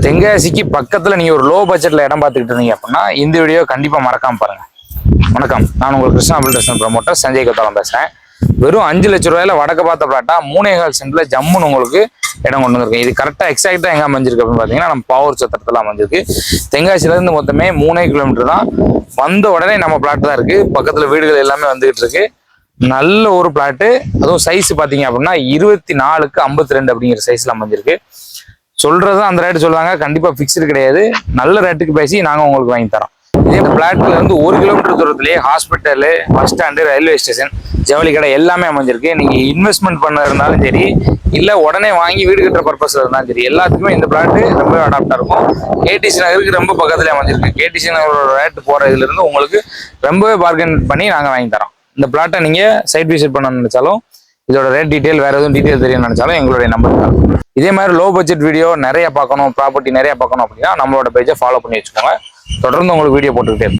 தென்காசிக்கு பக்கத்துல நீங்க ஒரு லோ பட்ஜெட்ல இடம் பார்த்துக்கிட்டு இருந்தீங்க அப்படின்னா இந்த வீடியோ கண்டிப்பா மறக்காம பாருங்க. வணக்கம், நான் உங்கள் கிருஷ்ணா பில்டர்ஸ் ப்ரமோட்டர் சஞ்சய் கத்தாலம் பேசுறேன். வெறும் 5 லட்சம் ரூபாயில வடக்கு பார்த்த பிளாட்டா 3.25 சென்ட்ல ஜம்முன்னு உங்களுக்கு இடம் கொண்டு வந்திருக்கேன். இது கரெக்டா எக்ஸாக்டா எங்க அமைஞ்சிருக்கு அப்படின்னு பாத்தீங்கன்னா நம்ம பாவூர் சத்திரத்துல அமைஞ்சிருக்கு. தென்காசில இருந்து மொத்தமே 3 கிலோமீட்டர் தான். வந்த உடனே நம்ம பிளாட் தான் இருக்கு. பக்கத்துல வீடுகள் எல்லாமே வந்துகிட்டு இருக்கு. நல்ல ஒரு பிளாட்டு, அதுவும் சைஸ் பாத்தீங்க அப்படின்னா 24க்கு 52 அப்படிங்கிற சைஸ்ல அமைஞ்சிருக்கு. சொல்றது அந்த ரேட்டு சொல்றாங்க, கண்டிப்பா பிக்ஸ்டு கிடையாது. நல்ல ரேட்டுக்கு பேசி நாங்க உங்களுக்கு வாங்கி தரோம். இதே பிளாட்ல இருந்து 1 கிலோமீட்டர் தூரத்திலேயே hospital, bus stand, railway station, ஜவுளி கடை எல்லாமே அமைஞ்சிருக்கு. நீங்க இன்வெஸ்ட்மெண்ட் பண்ண இருந்தாலும் சரி, இல்ல உடனே வாங்கி வீடு கட்டுற பர்பஸ்ல இருந்தாலும் சரி, எல்லாத்துக்குமே இந்த பிளாட் ரொம்ப அடாப்டா இருக்கும். கேடிசி நகருக்கு ரொம்ப பக்கத்துல அமைஞ்சிருக்கு. கேடிசி நகரோட ரேட்டு போற இதுல இருந்து உங்களுக்கு ரொம்பவே பார்கன் பண்ணி நாங்க வாங்கி தரோம். இந்த பிளாட்டை நீங்க சைட் விசிட் பண்ண நினைச்சாலும், இதோட ரேட் டீடைல் வேற எதுவும் டீடைல் தெரியும் நினைச்சாலும் எங்களுடைய நம்பர் தான். இதே மாதிரி லோ பட்ஜெட் வீடியோ நிறைய பார்க்கணும், ப்ராப்பர்ட்டி நிறைய பார்க்கணும் அப்படின்னா நம்மளோட பேஜை ஃபாலோ பண்ணி வச்சுக்கோங்க. தொடர்ந்து உங்களுக்கு வீடியோ போட்டுக்கிட்டே